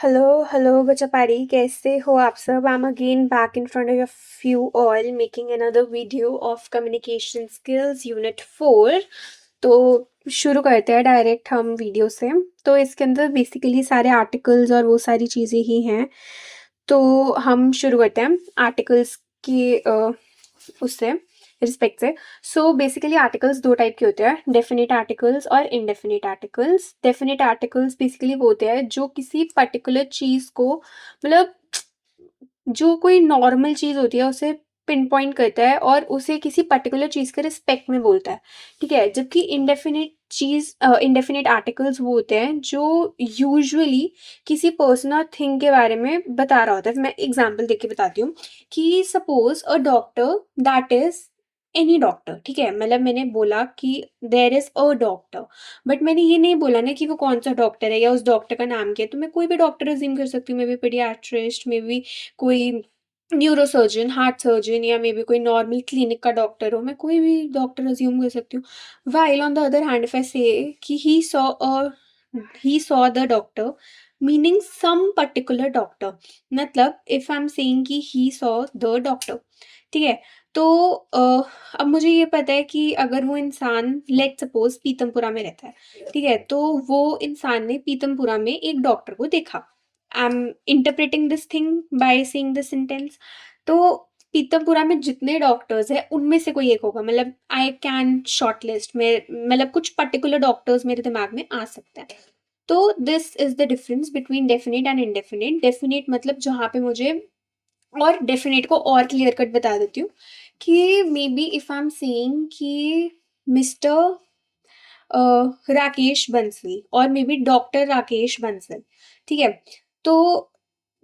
Hello, Gachapari. कैसे हो आप सब? I'm again back in front of you all making another video of communication skills unit 4. तो शुरू करते हैं डायरेक्ट हम वीडियो से। तो इसके अंदर बेसिकली सारे आर्टिकल्स और वो सारी चीज़ें ही हैं। तो हम शुरू करते हैं आर्टिकल्स की उससे रिस्पेक्ट से। सो बेसिकली आर्टिकल्स दो टाइप के होते हैं, डेफिनेट आर्टिकल्स और indefinite articles. Definite articles basically वो होते हैं जो किसी पर्टिकुलर चीज़ को मतलब जो कोई नॉर्मल चीज़ होती है उसे पिन पॉइंट करता है और उसे किसी पर्टिकुलर चीज़ के रिस्पेक्ट में बोलता है, ठीक है। जबकि इनडेफिनेट आर्टिकल्स वो होते हैं जो यूजुअली किसी पर्सन और थिंग के बारे में बता रहा होता है। मैं एग्जांपल देके बताती हूँ कि suppose a doctor that is any doctor, ठीक है। मतलब मैंने बोला कि there is a doctor, but मैंने ये नहीं बोला ना कि वो कौन सा डॉक्टर है या उस डॉक्टर का नाम क्या है। तो मैं कोई भी डॉक्टर अज्यूम कर सकती हूँ, may be pediatrist, may be कोई न्यूरोसर्जन, हार्ट सर्जन, या मे बी कोई नॉर्मल क्लिनिक का डॉक्टर हो। मैं कोई भी डॉक्टर अज्यूम कर सकती हूँ। While on the other hand if I say कि he saw the doctor, meaning some particular doctor. मतलब इफ आई एम सेइंग कि ही सॉ द डॉक्टर, ठीक है। तो अब मुझे ये पता है कि अगर वो इंसान लेट सपोज पीतमपुरा में रहता है, ठीक है, तो वो इंसान ने पीतमपुरा में एक डॉक्टर को देखा। I am interpreting this thing by saying this sentence. तो पीतमपुरा में जितने डॉक्टर्स हैं उनमें से कोई एक होगा। मतलब आई कैन शॉर्ट लिस्ट में, मतलब कुछ पर्टिकुलर डॉक्टर्स मेरे दिमाग में आ सकते हैं। तो this is the difference between definite and indefinite. Definite मतलब जहाँ पे मुझे, और डेफिनेट को और क्लियर कट बता देती हूँ कि may be if I am saying कि मिस्टर राकेश बंसल और may be doctor Rakesh Bansal, ठीक है। तो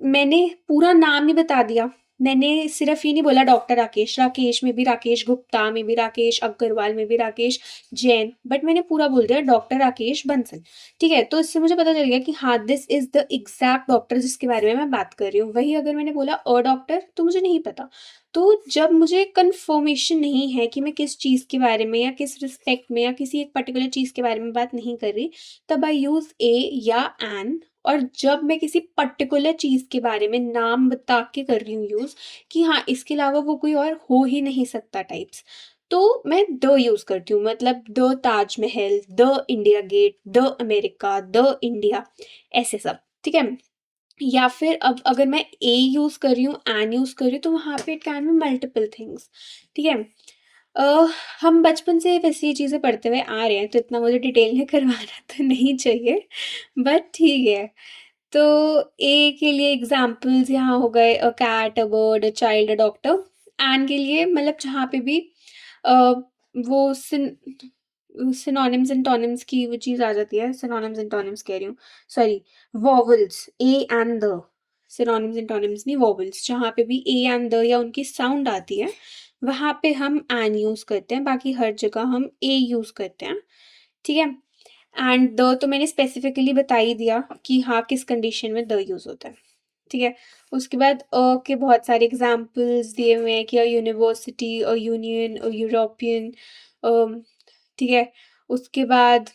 मैंने पूरा नाम ही बता दिया। मैंने सिर्फ ये नहीं बोला डॉक्टर राकेश, राकेश में भी राकेश गुप्ता, में भी राकेश अग्रवाल, में भी राकेश जैन, बट मैंने पूरा बोल दिया डॉक्टर राकेश बंसल, ठीक है। तो इससे मुझे पता चल गया कि हाँ this is the exact doctor जिसके बारे में मैं बात कर रही हूँ। वही अगर मैंने बोला अ डॉक्टर तो मुझे नहीं पता। तो जब मुझे कंफर्मेशन नहीं है कि मैं किस चीज़ के बारे में या किस रिस्पेक्ट में या किसी एक पर्टिकुलर चीज़ के बारे में बात नहीं कर रही, तब आई यूज़ ए या एन। और जब मैं किसी पर्टिकुलर चीज़ के बारे में नाम बता के कर रही हूँ यूज़ कि हाँ इसके अलावा वो कोई और हो ही नहीं सकता टाइप्स, तो मैं द यूज़ करती हूँ। मतलब the Taj Mahal, the India gate, the America, the India, ऐसे सब, ठीक है। या फिर अब अगर मैं ए यूज़ कर रही हूँ, एन यूज़ कर रही हूँ, तो वहाँ पे it can be multiple things, ठीक है। हम बचपन से वैसे ये चीज़ें पढ़ते हुए आ रहे हैं तो इतना मुझे डिटेल में करवाना तो नहीं चाहिए, बट ठीक है। तो ए के लिए एग्जाम्पल्स यहाँ हो गए a cat, a bird, a child, a doctor. An के लिए मतलब जहाँ पे भी अ, वो सिनोनिम्स एंड टोनिम्स की वो चीज़ आ जाती है। सिनोनिम्स एंड टोनिम्स कह रही हूँ, sorry, vowels, a and the. Synonyms and antonyms नहीं, वॉवल्स। जहाँ पे भी ए एंड द या उनकी साउंड आती है वहाँ पे हम एन यूज़ करते हैं, बाकी हर जगह हम ए यूज़ करते हैं, ठीक है। एंड द तो मैंने स्पेसिफिकली बता ही दिया कि हाँ किस कंडीशन में द यूज़ होता है, ठीक है। उसके बाद के बहुत सारे एग्जाम्पल्स दिए हुए हैं कि a university, a union, a European, ठीक है। उसके बाद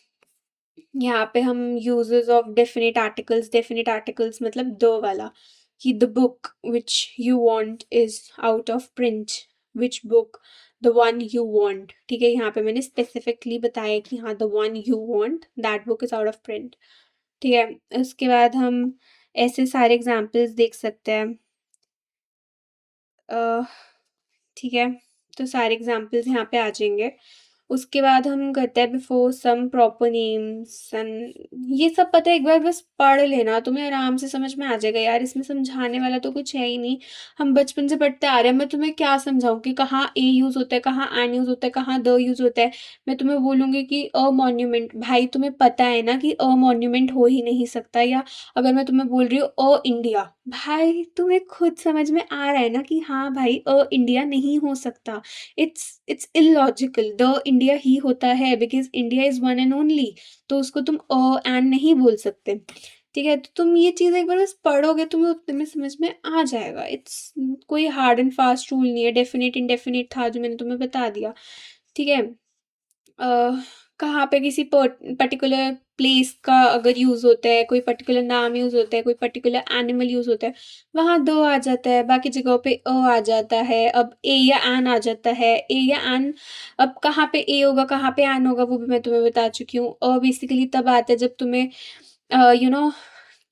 यहाँ पे हम यूजेस ऑफ डेफिनेट आर्टिकल्स मतलब द वाला, कि the book which you want is out of print, which book, the one you want, ठीक है। यहाँ पे मैंने स्पेसिफिकली बताया कि हाँ the one you want that book is out of print, ठीक है। उसके बाद हम ऐसे सारे एग्जाम्पल्स देख सकते हैं, ठीक है। तो सारे एग्जाम्पल्स यहाँ पे आ जाएंगे। उसके बाद हम करते हैं before some proper names and ये सब पता है, एक बार बस पढ़ लेना तुम्हें आराम से समझ में आ जाएगा यार। इसमें समझाने वाला तो कुछ है ही नहीं, हम बचपन से पढ़ते आ रहे हैं। मैं तुम्हें क्या समझाऊं कि कहाँ ए यूज़ होता है, कहाँ एन यूज़ होता है, कहाँ द यूज़ होता है। मैं तुम्हें बोलूँगी कि अ मॉन्यूमेंट, भाई तुम्हें पता है ना कि अ मॉन्यूमेंट हो ही नहीं सकता। या अगर मैं तुम्हें बोल रही हूँ अ इंडिया, भाई तुम्हें खुद समझ में आ रहा है ना कि हाँ भाई अ इंडिया नहीं हो सकता। It's illogical. द इंडिया ही होता है because India is one and only. तो उसको तुम अ एंड नहीं बोल सकते, ठीक है। तो तुम ये चीज़ एक बार बस पढ़ोगे तुम्हें उतने में समझ में आ जाएगा। इट्स कोई हार्ड एंड फास्ट रूल नहीं है। डेफिनेट इनडेफिनेट था जो मैंने तुम्हें बता दिया, ठीक है। कहाँ पे किसी पर्टिकुलर प्लेस का अगर यूज़ होता है, कोई पर्टिकुलर नाम यूज़ होता है, कोई पर्टिकुलर एनिमल यूज़ होता है, वहाँ द आ जाता है, बाकी जगहों पे आ जाता है। अब ए या एन आ जाता है, ए या एन। अब कहाँ पे ए होगा, कहाँ पे एन होगा, वो भी मैं तुम्हें बता चुकी हूँ। बेसिकली तब आता है जब तुम्हें यू नो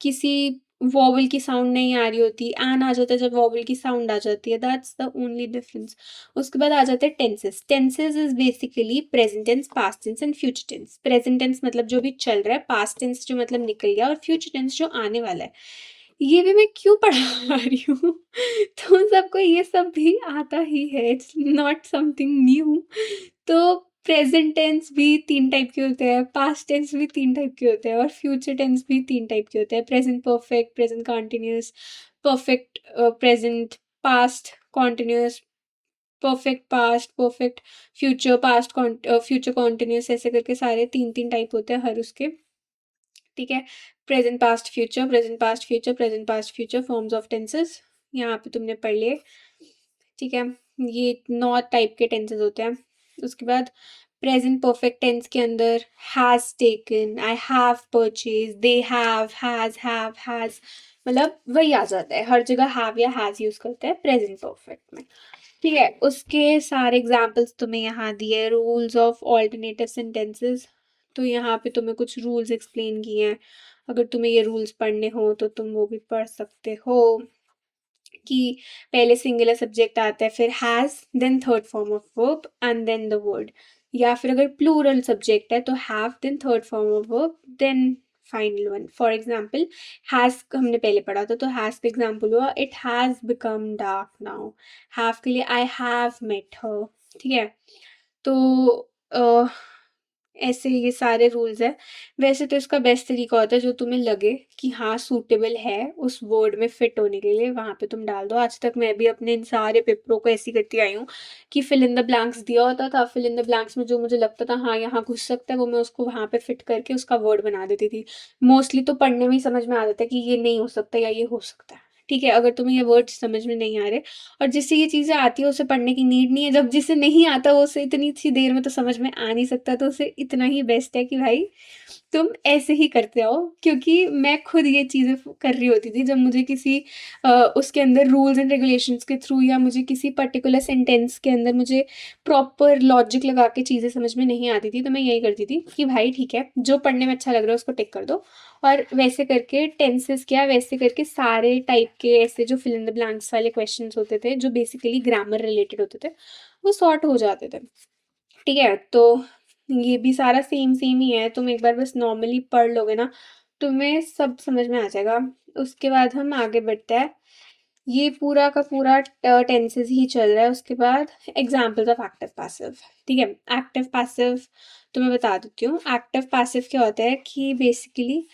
किसी वॉवल की साउंड नहीं आ रही होती, एन आ जाता है जब वॉवल की साउंड आ जाती है, दैट्स द ओनली डिफरेंस। उसके बाद आ जाते हैं tenses. Tenses is basically present tense, past tense and future tense. Present tense मतलब जो भी चल रहा है, पास्ट टेंस जो मतलब निकल गया, और फ्यूचर टेंस जो आने वाला है। ये भी मैं क्यों पढ़ा रही हूँ तुम सबको ये सब भी आता ही है, इट्स नॉट समथिंग न्यू। तो प्रेजेंट टेंस भी 3 टाइप के होते हैं, पास्ट टेंस भी 3 टाइप के होते हैं, और फ्यूचर टेंस भी 3 टाइप के होते हैं। Present perfect, present continuous, perfect present, past continuous, perfect past, perfect future, future continuous, ऐसे करके सारे 3-3 टाइप होते हैं हर उसके। ठीक है। Present past future, present past future, present past future forms of tenses यहाँ पे तुमने पढ़ लिए। ठीक है। ये 9 टाइप के टेंसेस होते हैं। उसके बाद प्रेजेंट परफेक्ट टेंस के अंदर has taken, I have purchase, they have, मतलब वही आ जाता है, हर जगह हैव या हैज़ यूज़ करते हैं प्रेजेंट परफेक्ट में। ठीक है। उसके सारे एग्जाम्पल्स तुम्हें यहाँ दिए, रूल्स ऑफ ऑल्टरनेटिव सेंटेंसेस। तो यहाँ पे तुम्हें कुछ रूल्स एक्सप्लेन किए हैं, अगर तुम्हें ये रूल्स पढ़ने हो तो तुम वो भी पढ़ सकते हो। कि पहले सिंगुलर सब्जेक्ट आता है, फिर has, then third form of verb and then the word. या फिर अगर प्लूरल सब्जेक्ट है तो have, then third form of verb, then final one. For example has हमने पहले पढ़ा था, तो हैज़ का एग्जाम्पल हुआ it has become dark now. Have के लिए आई हैव मेट हर। ठीक है। तो अ, ऐसे ये सारे रूल्स हैं। वैसे तो इसका बेस्ट तरीका होता है जो तुम्हें लगे कि हाँ सूटेबल है उस वर्ड में फिट होने के लिए, वहाँ पे तुम डाल दो। आज तक मैं भी अपने इन सारे पेपरों को ऐसी करती आई हूँ कि फिल इन द ब्लैंक्स दिया होता था, फिल इन द ब्लैंक्स में जो मुझे लगता था हाँ यहाँ घुस सकता है, वो मैं उसको वहाँ पे फिट करके उसका वर्ड बना देती थी। मोस्टली तो पढ़ने में ही समझ में आ जाता है कि ये नहीं हो सकता या ये हो सकता है। ठीक है। अगर तुम्हें ये वर्ड समझ में नहीं आ रहे, और जिससे ये चीज़ें आती है उसे पढ़ने की नीड नहीं है, जब जिसे नहीं आता वो उसे इतनी सी देर में तो समझ में आ नहीं सकता, तो उसे इतना ही बेस्ट है कि भाई तुम ऐसे ही करते हो। क्योंकि मैं खुद ये चीज़ें कर रही होती थी जब मुझे किसी उसके अंदर रूल्स एंड रेगुलेशंस के थ्रू, या मुझे किसी पर्टिकुलर सेंटेंस के अंदर मुझे प्रॉपर लॉजिक लगा के चीज़ें समझ में नहीं आती थी, तो मैं यही करती थी कि भाई ठीक है जो पढ़ने में अच्छा लग रहा है उसको टिक कर दो। और वैसे करके टेंसेस क्या, वैसे करके सारे टाइप के ऐसे जो फिल इन द ब्लैंक्स वाले क्वेश्चंस होते थे जो बेसिकली ग्रामर रिलेटेड होते थे, वो सॉर्ट हो जाते थे। ठीक है। तो ये भी सारा सेम सेम ही है, तुम एक बार बस नॉर्मली पढ़ लोगे ना, तुम्हें सब समझ में आ जाएगा। उसके बाद हम आगे बढ़ते हैं। ये पूरा का पूरा टेंसेस ही चल रहा है। उसके बाद एग्जाम्पल्स ऑफ एक्टिव पैसिव। ठीक है। एक्टिव पैसिव तो मैं बता देती हूँ। एक्टिव पैसिव क्या होता है कि बेसिकली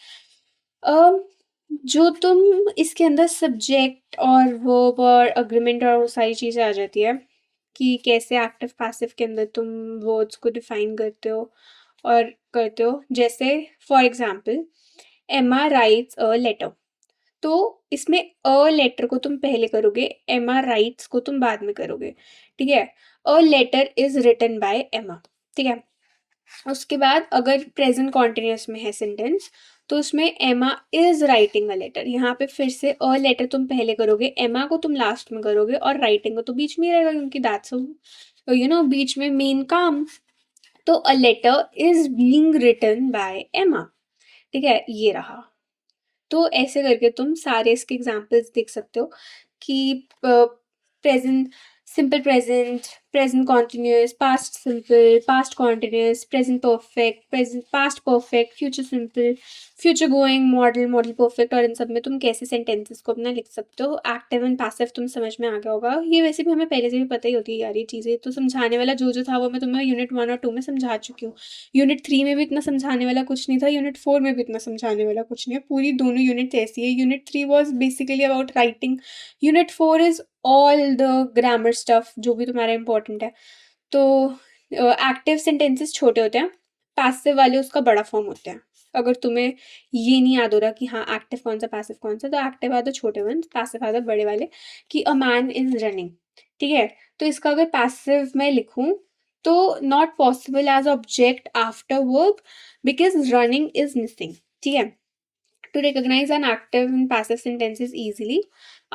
जो तुम इसके अंदर सब्जेक्ट और वर्ब और अग्रीमेंट और वो सारी चीज़ें आ जाती है कि कैसे एक्टिव पैसिव के अंदर तुम वर्ड्स को डिफाइन करते हो और करते हो। जैसे फॉर एग्जाम्पल एमा राइट्स अ लेटर, तो इसमें अ लेटर को तुम पहले करोगे, एमा राइट्स को तुम बाद में करोगे। ठीक है। A letter is written by Emma. ठीक है। उसके बाद अगर प्रेजेंट कॉन्टिन्यूस में है सेंटेंस, तो उसमें एमा इज राइटिंग अ लेटर, यहाँ पे फिर से अ लेटर तुम पहले करोगे, एमा को तुम लास्ट में करोगे, और राइटिंग को तो बीच में ही रहेगा क्योंकि दैट्स बीच में मेन काम। तो a letter is being written by Emma. ठीक है। ये रहा। तो ऐसे करके तुम सारे इसके एग्जाम्पल्स देख सकते हो कि present simple, present present continuous, past simple, past continuous, present perfect, present past perfect, future simple, future going, model, model perfect, और इन सब में तुम कैसे सेंटेंसेस को अपना लिख सकते हो। एक्टिव एंड पैसिव तुम समझ में आ गया होगा। ये वैसे भी हमें पहले से भी पता ही होती है यार, ये चीज़ें तो समझाने वाला जो जो था वो मैं तुम्हें यूनिट 1 और 2 में समझा चुकी हूँ। यूनिट 3 में भी इतना समझाने वाला कुछ नहीं था, यूनिट 4 में भी इतना समझाने वाला कुछ नहीं है। पूरी दोनों यूनिट ऐसी है। Unit 3 was basically about writing, unit 4 is all the grammar stuff जो भी तुम्हारा इंपॉर्टेंट है। तो एक्टिव सेंटेंसेस छोटे होते हैं, पैसिव वाले उसका बड़ा फॉर्म होते हैं। अगर तुम्हें ये नहीं याद हो रहा कि हाँ एक्टिव कौन सा पैसिव कौन सा, तो एक्टिव आर द छोटे वन, पैसिव आर द बड़े वाले। कि अ मैन इज रनिंग। ठीक है। तो इसका अगर पैसिव मैं लिखूं तो not possible as object after verb because running is missing. ठीक है. To recognize an active and passive sentences easily,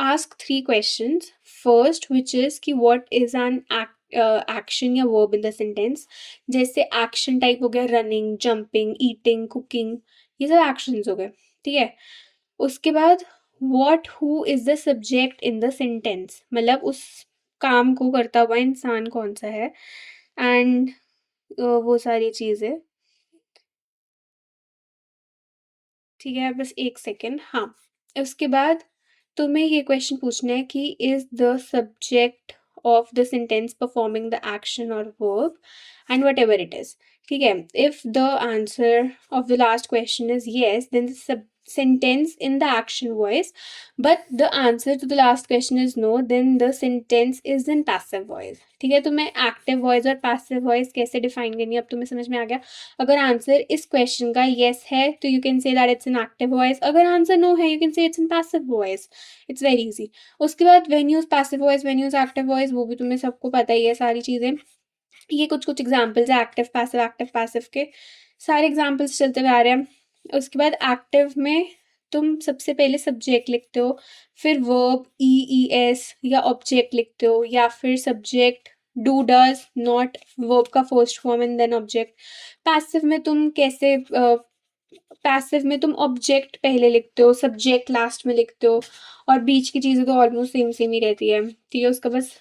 ask 3 questions. First, which is कि what is an action या verb in the sentence. जैसे action type हो गया running, jumping, eating, cooking, ये सब actions हो गए. ठीक है. उसके बाद what, who is the subject in the sentence, मतलब उस काम को करता हुआ इंसान कौन सा है, and वो सारी चीज़ें. ठीक है. बस एक सेकेंड. हाँ, उसके बाद तुम्हें ये क्वेश्चन पूछना है कि is the subject of the sentence performing the action और verb and whatever it is. ठीक है. If the answer of the last question is yes, then the sentence in the action voice, but the answer to the last question is no, then the sentence is in passive voice. ठीक है. तो मैं active voice और passive voice कैसे define करनी है अब तुम्हें समझ में आ गया. अगर आंसर इस क्वेश्चन का येस है तो you can say that it's in active voice. अगर आंसर नो है you can say it's in passive voice. It's very easy. उसके बाद when use passive voice, when use active voice, वो भी तुम्हें सबको पता ही है सारी चीज़ें. ये कुछ कुछ एग्जाम्पल्स है एक्टिव पैसिव के. सारे एग्जाम्पल्स चलते हुए आ रहे हैं. उसके बाद एक्टिव में तुम सबसे पहले सब्जेक्ट लिखते हो, फिर वर्ब EES या ऑब्जेक्ट लिखते हो, या फिर subject do does not verb का first form and then object. Passive में तुम कैसे पैसिव में तुम ऑब्जेक्ट पहले लिखते हो, सब्जेक्ट लास्ट में लिखते हो, और बीच की चीज़ें तो ऑलमोस्ट सेम सेम ही रहती है. ठीक है. उसका बस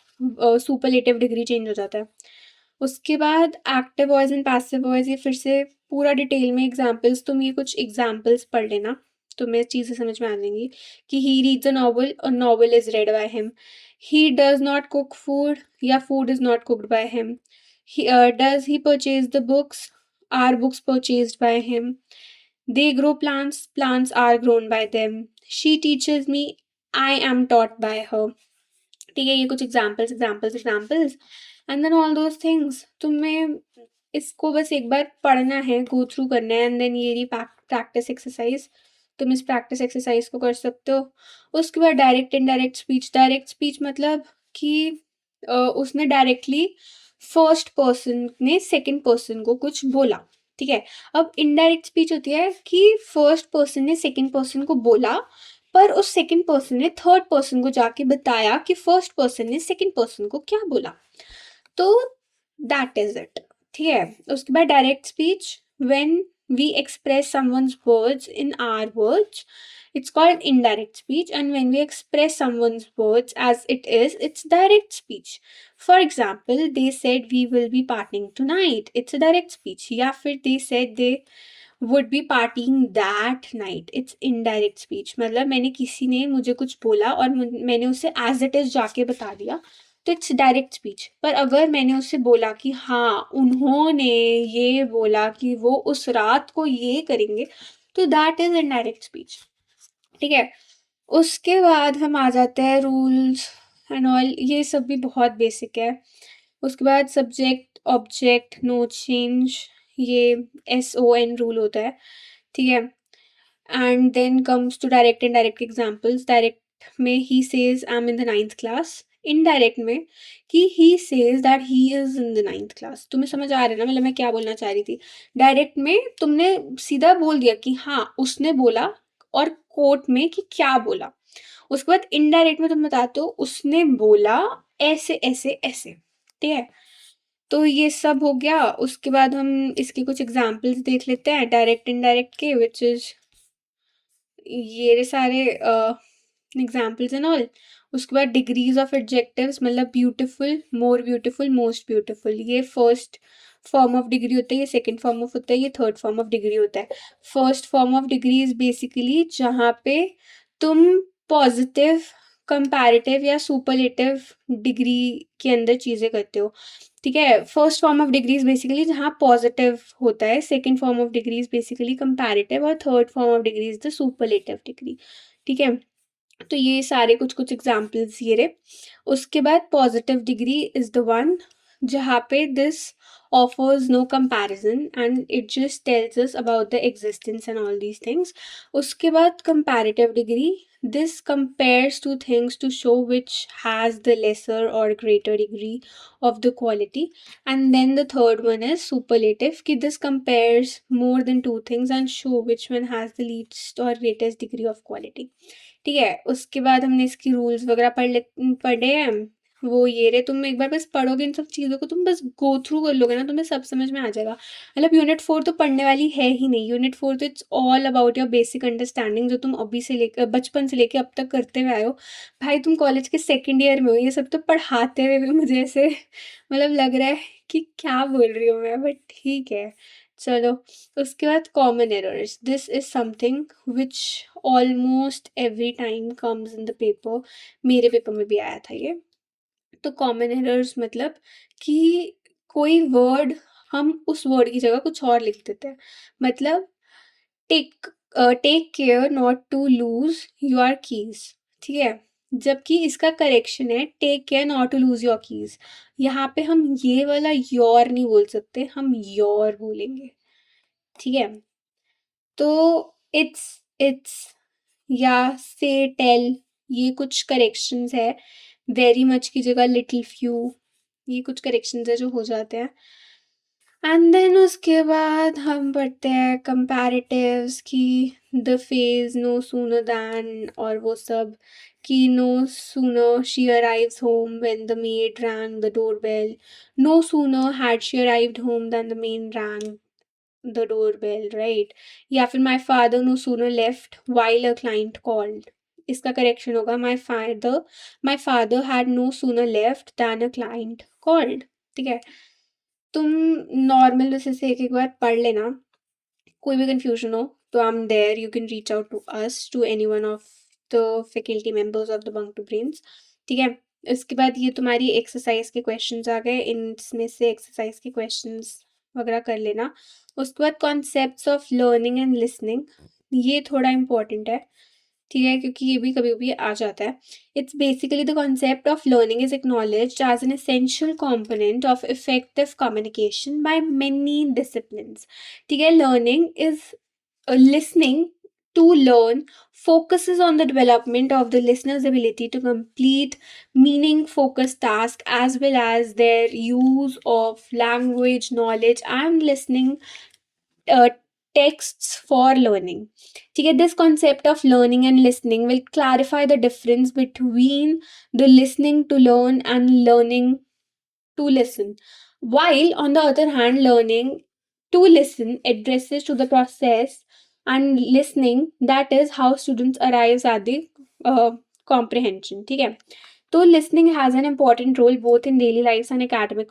सुपरलेटिव डिग्री चेंज हो जाता है. उसके बाद active voice and passive voice, ये फिर से पूरा डिटेल में एग्जाम्पल्स, तुम ये कुछ एग्जाम्पल्स पढ़ लेना, तुम्हें चीज़ें समझ में आ जाएंगी. कि he reads a novel is read by him. He does not cook food या food is not cooked by him. Does he purchase the books, are books purchased by him. They grow plants, plants are grown by them. She teaches me, I am taught by her. ठीक है. ये कुछ examples and then all those things. तुम्हें इसको बस एक बार पढ़ना है, गो थ्रू करना है, एंड देन ये रही प्रैक्टिस एक्सरसाइज. तुम इस प्रैक्टिस एक्सरसाइज को कर सकते हो. उसके बाद direct indirect speech. Direct speech मतलब कि उसने डायरेक्टली फर्स्ट पर्सन ने सेकंड पर्सन को कुछ बोला. ठीक है. अब इनडायरेक्ट स्पीच होती है कि फर्स्ट पर्सन ने सेकंड पर्सन को बोला, पर उस सेकंड पर्सन ने थर्ड पर्सन को जाके बताया कि फर्स्ट पर्सन ने सेकंड पर्सन को क्या बोला. तो दैट इज इट. ठीक है. उसके बाद direct speech, when we express someone's words in our words, it's called indirect speech. And when we express someone's words as it is, it's direct speech. For example, they said we will be partying tonight, it's a direct speech. या फिर they said they would be partying that night, it's indirect speech. मतलब मैंने किसी ने मुझे कुछ बोला और मैंने उसे as it is जाके बता दिया, तो इट्स डायरेक्ट स्पीच. पर अगर मैंने उससे बोला कि हाँ उन्होंने ये बोला कि वो उस रात को ये करेंगे, तो दैट इज इनडायरेक्ट स्पीच. ठीक है. उसके बाद हम आ जाते हैं रूल्स एंड ऑल. ये सब भी बहुत बेसिक है. उसके बाद सब्जेक्ट ऑब्जेक्ट नो चेंज, ये SON रूल होता है. ठीक है. And then comes to direct and direct examples. Direct में he says I am in the 9th class. Indirect में कि he says that he is in the 9th class. तुम्हें समझ आ रहा है ना मतलब मैं क्या बोलना चाह रही थी. डायरेक्ट में तुमने सीधा बोल दिया कि हाँ उसने बोला, और कोट में कि क्या बोला. उसके बाद इनडायरेक्ट में तुम बताते हो उसने बोला ऐसे ऐसे ऐसे. ठीक है. तो ये सब हो गया. उसके बाद हम इसके कुछ एग्जाम्पल्स देख लेते हैं डायरेक्ट इनडायरेक्ट के, विच इज ये सारे एग्जाम्पल्स एंड ऑल. उसके बाद डिग्रीज ऑफ एडजेक्टिव्स, मतलब beautiful, more beautiful, most beautiful, ये फर्स्ट फॉर्म ऑफ डिग्री होता है, ये सेकंड फॉर्म ऑफ होता है, ये थर्ड फॉर्म ऑफ डिग्री होता है. First form of degree is basically जहाँ पे तुम पॉजिटिव, कंपैरेटिव या सुपरलेटिव डिग्री के अंदर चीज़ें करते हो. ठीक है. First form of degree is basically जहाँ पॉजिटिव होता है, second form of degree is basically comparative, और third form of degree is the superlative degree. ठीक है. तो ये सारे कुछ कुछ एग्जाम्पल्स ये रहे. उसके बाद positive degree is the one जहाँ पे this offers no comparison and it just tells us about the existence and all these things. उसके बाद comparative degree, this compares two things to show which has the lesser or greater degree of the quality. And then the third one is superlative, कि this compares more than two things and show which one has the least or greatest degree of quality. ठीक है, उसके बाद हमने इसकी rules वगैरह पढ़े हैं। वो ये रहे, तुम एक बार बस पढ़ोगे इन सब चीज़ों को, तुम बस गो थ्रू कर लोगे ना, तुम्हें सब समझ में आ जाएगा। मतलब यूनिट 4 तो पढ़ने वाली है ही नहीं। यूनिट 4 तो it's all about your basic understanding, जो तुम अभी से लेकर बचपन से लेकर अब तक करते हुए आए हो। भाई तुम कॉलेज के सेकेंड ईयर में हो, ये सब तो पढ़ाते हुए भी मुझे ऐसे मतलब लग रहा है कि क्या बोल रही हूँ मैं, बट ठीक है चलो। उसके बाद common errors, this is something which almost every time comes in the paper. मेरे पेपर में भी आया था ये। तो कॉमन एरर्स मतलब कि कोई वर्ड हम उस वर्ड की जगह कुछ और लिख देते हैं। मतलब take take care not to lose your keys, ठीक है, जबकि इसका करेक्शन है take care not to lose your keys. यहाँ पे हम ये वाला योर नहीं बोल सकते, हम योर बोलेंगे, ठीक है। तो इट्स या से टेल, ये कुछ करेक्शंस है। वेरी मच की जगह लिटिल फ्यू, ये कुछ करेक्शंस है जो हो जाते हैं। एंड देन उसके बाद हम पढ़ते हैं कंपैरेटिव्स की the phrase no sooner than, और वो सब कि no sooner she arrives home when the maid rang the doorbell, no sooner had she arrived home than the maid rang the doorbell, right? या फिर my father no sooner left while a client called, इसका correction होगा my father had no sooner left than a client called, ठीक है। तुम normal जैसे से एक बार पढ़ लेना, कोई भी कंफ्यूजन हो तो I am there, you can reach out to us, to any one of the faculty members of the bunk to brains, ठीक है। इसके बाद ये तुम्हारी एक्सरसाइज के क्वेश्चंस आ गए, इनमें से एक्सरसाइज के क्वेश्चंस वगैरह कर लेना। उसके बाद concepts of learning and listening, ये थोड़ा इम्पोर्टेंट है, ठीक है, क्योंकि ये भी कभी कभी आ जाता है। It's basically the concept of learning is acknowledged as an essential component of effective communication by many disciplines, ठीक है। Learning is listening to learn focuses on the development of the listener's ability to complete meaning focused tasks as well as their use of language knowledge and listening uh, texts for learning, ठीक है। This concept of learning and listening will clarify the difference between the listening to learn and learning to listen, while on the other hand learning to listen addresses to the process and listening, that is how students arrives at the comprehension, ठीक है। तो listening has an important role both in daily lives and academic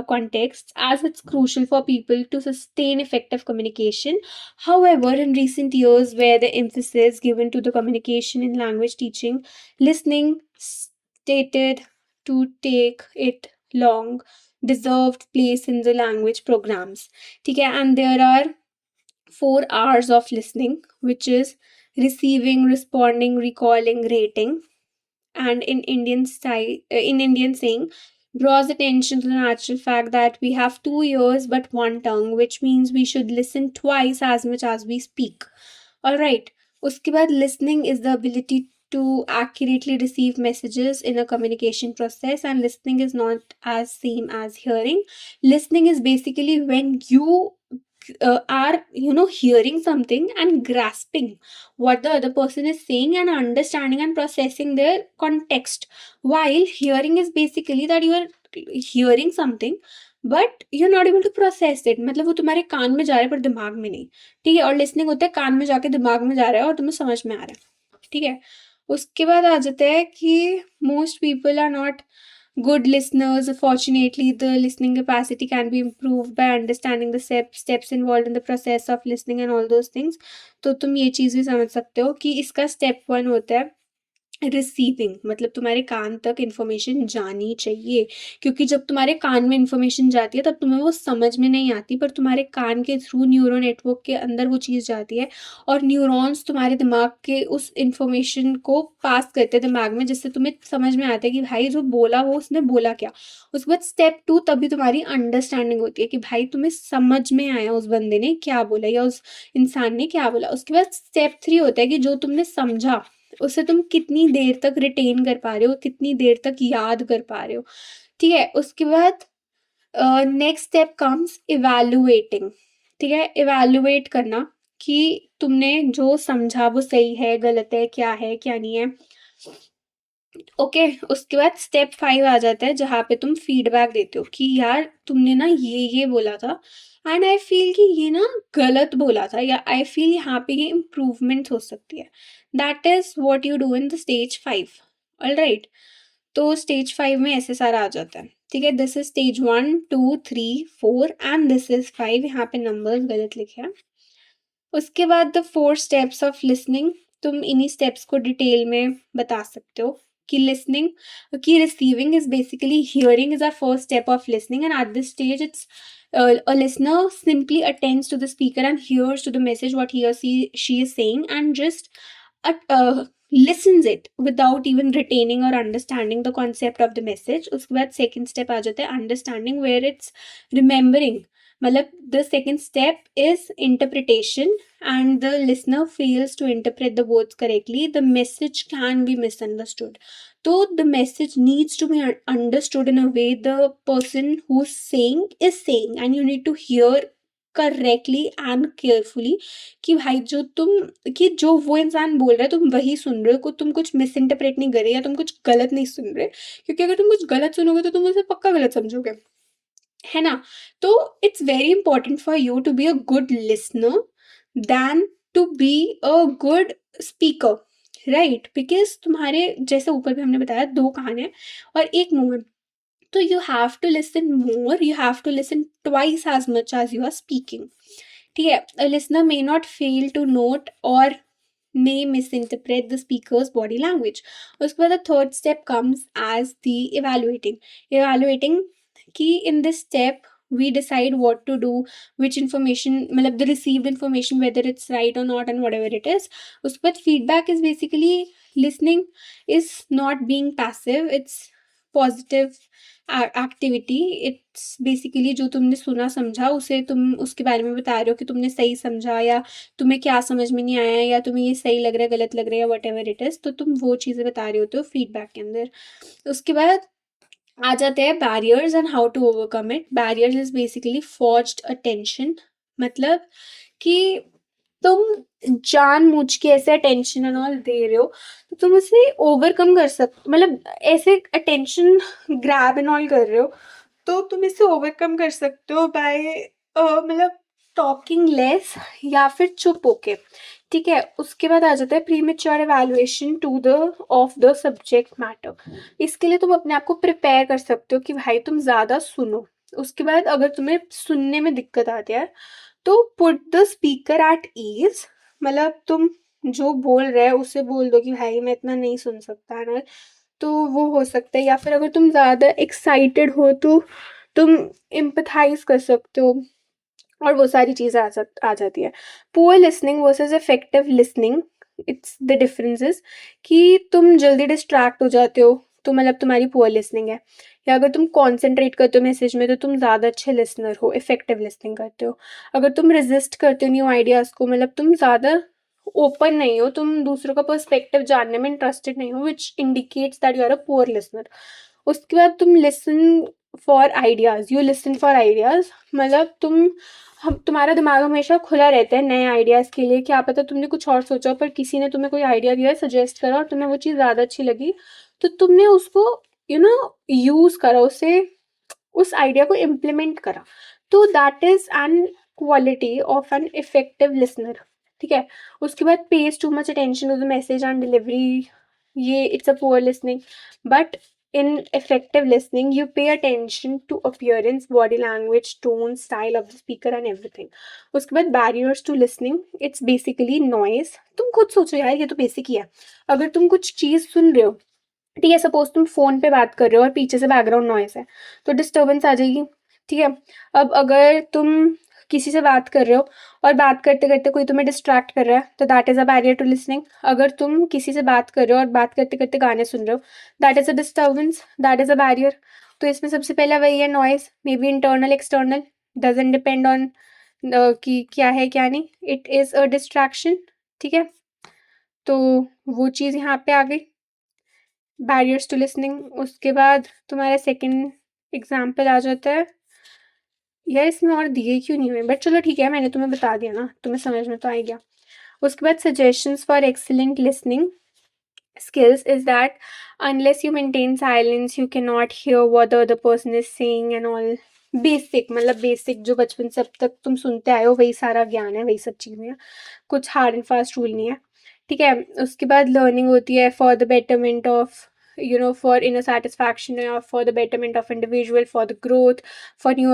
contexts, as it's crucial for people to sustain effective communication. However, in recent years, where the emphasis given to the communication in language teaching, listening stated to take it long deserved place in the language programs, ठीक है। And there are 4 R's of listening, which is receiving, responding, recalling, rating. And in Indian style, in Indian saying, draws attention to the natural fact that we have 2 ears but 1 tongue, which means we should listen twice as much as we speak. All right. उसके बाद listening is the ability to accurately receive messages in a communication process, and listening is not as same as hearing. Listening is basically when you are hearing something and grasping what the other person is saying and understanding and processing their context, while hearing is basically that you are hearing something but you're not able to process it, मतलब वो तुम्हारे कान में जा रहा है पर दिमाग में नहीं, ठीक है। और लिसनिंग होता है कान में जाके दिमाग में जा रहा है और तुम्हें समझ में आ रहा है, ठीक है। उसके बाद आ जाता है कि most people are not good listeners. Fortunately, the listening capacity can be improved by understanding the steps involved in the process of listening and all those things. तो तुम ये चीज़ भी समझ सकते हो कि इसका step 1 होता है रिसीविंग मतलब तुम्हारे कान तक इन्फॉर्मेशन जानी चाहिए, क्योंकि जब तुम्हारे कान में इन्फॉर्मेशन जाती है तब तुम्हें वो समझ में नहीं आती, पर तुम्हारे कान के थ्रू न्यूरो नेटवर्क के अंदर वो चीज़ जाती है और न्यूरॉन्स तुम्हारे दिमाग के उस इन्फॉर्मेशन को पास करते हैं दिमाग में, जिससे तुम्हें समझ में आता है कि भाई जो बोला वो उसने बोला क्या। उसके बाद स्टेप 2 तभी तुम्हारी अंडरस्टैंडिंग होती है कि भाई तुम्हें समझ में आया उस बंदे ने क्या बोला या उस इंसान ने क्या बोला। उसके बाद स्टेप 3 होता है कि जो तुमने समझा उसे तुम कितनी देर तक रिटेन कर पा रहे हो, कितनी देर तक याद कर पा रहे हो, ठीक है? उसके बाद नेक्स्ट स्टेप कम्स इवैल्यूएटिंग, ठीक है? इवैल्यूएट करना कि तुमने जो समझा वो सही है, गलत है, क्या नहीं है। ओके, उसके बाद स्टेप 5 आ जाता है जहाँ पे तुम फीडबैक देते हो कि यार तुमने ना ये बोला था एंड आई फील कि ये ना गलत बोला था, या आई फील यहाँ पे ये इम्प्रूवमेंट हो सकती है। That is what you do in the stage 5। Alright, तो स्टेज 5 में ऐसे सारा आ जाता है, ठीक है? This is stage 1 2 3 4 and this is 5। यहाँ पे नंबर्स गलत लिखे हैं। उसके बाद द 4 स्टेप्स ऑफ लिसनिंग, तुम इन्हीं स्टेप्स को डिटेल में बता सकते हो कि लिसनिंग कि receiving is basically hearing is our first step of listening, and at this stage it's a listener simply attends to the speaker and hears to the message what he or she is saying and just listens it without even retaining or understanding the concept of the message. उसके बाद second step आ जाता है understanding, where it's remembering, मतलब the second step is interpretation and the listener fails to interpret the words correctly, the message can be misunderstood. So the message needs to be understood in a way the person who's saying is saying, and you need to hear correctly and carefully कि भाई जो वो इंसान बोल रहा है तुम वही सुन रहे हो, तुम कुछ मिस इंटरप्रेट नहीं कर रहे या तुम कुछ गलत नहीं सुन रहे, क्योंकि अगर तुम कुछ गलत सुनोगे तो तुम उसे पक्का गलत समझोगे, है ना? तो it's very important for you to be a good listener than to be a good speaker, right? Because तुम्हारे जैसे ऊपर भी हमने बताया 2 कान हैं और 1 मुंह है, तो you have to listen more, you have to listen twice as much as you are speaking, ठीक है? A listener may not fail to note or may misinterpret the speaker's body language. उसके बाद the third step comes as the evaluating कि in this step we decide what to do, which information, मतलब the received information, whether it's right or not and whatever it is. उसके बाद feedback is basically listening is not being passive, it's positive activity. It's basically जो तुमने सुना समझा उसे तुम उसके बारे में बता रहे हो कि तुमने सही समझा या तुम्हें क्या समझ में नहीं आया या तुम्हें ये सही लग रहा है, गलत लग रहा है या वट एवर इट इज़, तो तुम वो चीज़ें बता रहे होते हो फीडबैक के अंदर। उसके बाद आ जाते हैं barriers and how to overcome it. Barriers is basically forced attention, मतलब कि तुम जानबूझ के ऐसे अटेंशन एंड ऑल दे रहे हो तो तुम उसे ओवरकम कर सकते, मतलब ऐसे अटेंशन ग्रैब एंड ऑल कर रहे हो तो तुम इसे ओवरकम कर सकते हो बाय मतलब टॉकिंग लेस या फिर चुप होके, ठीक है? उसके बाद आ जाता है premature evaluation to the of the subject matter. इसके लिए तुम अपने आप को प्रिपेयर कर सकते हो कि भाई तुम ज़्यादा सुनो। उसके बाद अगर तुम्हें सुनने में दिक्कत आती है तो put the speaker at ease, मतलब तुम जो बोल रहे हो उसे बोल दो कि भाई मैं इतना नहीं सुन सकता है ना, तो वो हो सकता है। या फिर अगर तुम ज़्यादा एक्साइटेड हो तो तुम एम्पथाइज कर सकते हो और वो सारी चीज़ें आ जाती है। Poor listening versus effective listening, it's the differences कि तुम जल्दी डिस्ट्रैक्ट हो जाते हो तो मतलब तुम्हारी पुअर लिसनिंग है, या अगर तुम कॉन्सेंट्रेट करते हो मैसेज में तो तुम ज़्यादा अच्छे लिसनर हो, इफेक्टिव लिसनिंग करते हो। अगर तुम रेजिस्ट करते हो न्यू आइडियाज़ को, मतलब तुम ज़्यादा ओपन नहीं हो, तुम दूसरों का पर्सपेक्टिव जानने में इंटरेस्टेड नहीं हो, which indicates that you are a poor listener. उसके बाद तुम listen for ideas, you listen for ideas, मतलब तुम्हारा दिमाग हमेशा खुला रहता है नए आइडियाज़ के लिए। क्या पता तुमने कुछ और सोचा पर किसी ने तुम्हें कोई आइडिया दिया, सजेस्ट करा और तुम्हें वो चीज़ ज़्यादा अच्छी लगी तो तुमने उसको यूज़ करा, उसे उस आइडिया को इम्प्लीमेंट करा। तो that is an quality of an effective listener, ठीक है? उसके बाद pays too much attention to the message and delivery, ये it's a poor listening. But in effective listening, you pay attention to appearance, body language, tone, style of the speaker and everything. उसके बाद barriers to listening, it's basically noise. तुम खुद सोचो यार, ये तो basic ही है. अगर तुम कुछ चीज़ सुन रहे हो, ठीक है, सपोज तुम फोन पे बात कर रहे हो और पीछे से बैकग्राउंड नॉइस है, तो डिस्टर्बेंस आ जाएगी. ठीक है. अब अगर तुम किसी से बात कर रहे हो और बात करते करते कोई तुम्हें डिस्ट्रैक्ट कर रहा है, तो that is a barrier to listening. अगर तुम किसी से बात कर रहे हो और बात करते करते गाने सुन रहे हो, that is a disturbance, that is a barrier. तो इसमें सबसे पहला वही है, noise. May be internal, external, doesn't depend on कि क्या है क्या नहीं. It is a distraction. ठीक है. तो वो चीज़ यहाँ पे आ गई, बैरियर्स टू लिसनिंग. उसके बाद तुम्हारा सेकंड एग्जाम्पल आ जाता है. यार इसमें और दिए क्यों नहीं हुए, बट चलो ठीक है, मैंने तुम्हें बता दिया ना, तुम्हें समझ में तो आ गया. उसके बाद suggestions for excellent listening skills is that unless you maintain silence you cannot hear what the other person is saying and all. Basic, मतलब बेसिक जो बचपन से अब तक तुम सुनते आए हो वही सारा ज्ञान है, वही सब चीज़ें हैं. कुछ हार्ड एंड फास्ट रूल नहीं है. ठीक है. उसके बाद लर्निंग होती है for the betterment of, for inner satisfaction or for the betterment of individual, for the growth, for new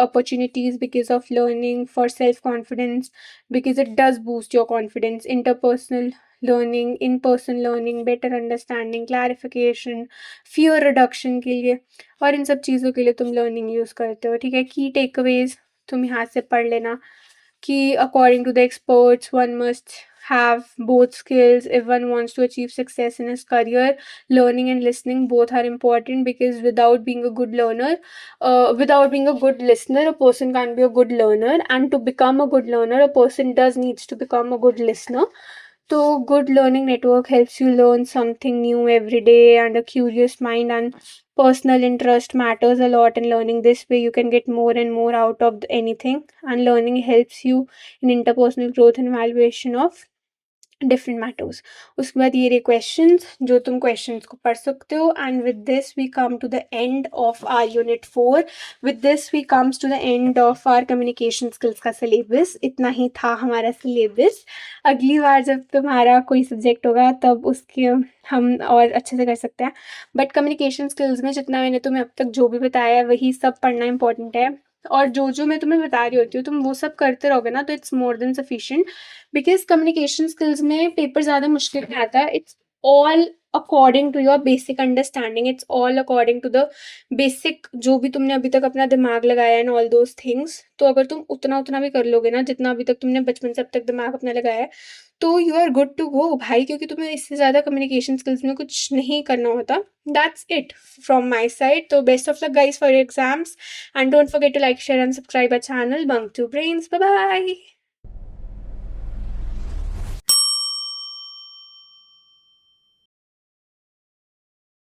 opportunities because of learning, for self confidence because it does boost your confidence, interpersonal learning, in person learning, better understanding, clarification, fear reduction के लिए, और इन सब चीज़ों के लिए तुम learning use करते हो. ठीक है. की टेकअवेज तुम यहाँ से पढ़ लेना कि according to the experts one must have both skills if one wants to achieve success in his career. Learning and listening both are important because without being a good learner, without being a good listener, a person can't be a good learner, and to become a good learner a person does needs to become a good listener. So good learning network helps you learn something new every day, and a curious mind and personal interest matters a lot in learning. This way you can get more and more out of anything, and learning helps you in interpersonal growth and evaluation of different matters. उसके बाद ये रहे questions, जो तुम questions को पढ़ सकते हो. And with this we come to the end of our unit 4. With this we comes to the end of our communication skills का सिलेबस. इतना ही था हमारा सिलेबस. अगली बार जब तुम्हारा कोई सब्जेक्ट होगा तब उसके हम और अच्छे से कर सकते हैं. बट कम्युनिकेशन स्किल्स में जितना मैंने तुम्हें अब तक जो भी बताया है वही सब पढ़ना इंपॉर्टेंट है. और जो जो मैं तुम्हें बता रही होती हूँ तुम वो सब करते रहोगे ना, तो it's more than sufficient. Because communication skills में पेपर ज़्यादा मुश्किल नहीं आता. It's all according to your basic understanding, it's all according to the basic जो भी तुमने अभी तक अपना दिमाग लगाया एंड ऑल दोज थिंग्स. तो अगर तुम उतना उतना भी कर लोगे ना जितना अभी तक तुमने बचपन से अब तक दिमाग अपना लगाया है, तो you are good to go भाई, क्योंकि तुम्हें इससे ज़्यादा कम्युनिकेशन स्किल्स में कुछ नहीं करना होता. That's it from my side. तो best of luck guys for your exams, and don't forget to like, share and subscribe our channel Bunk Two Brains. Bye bye.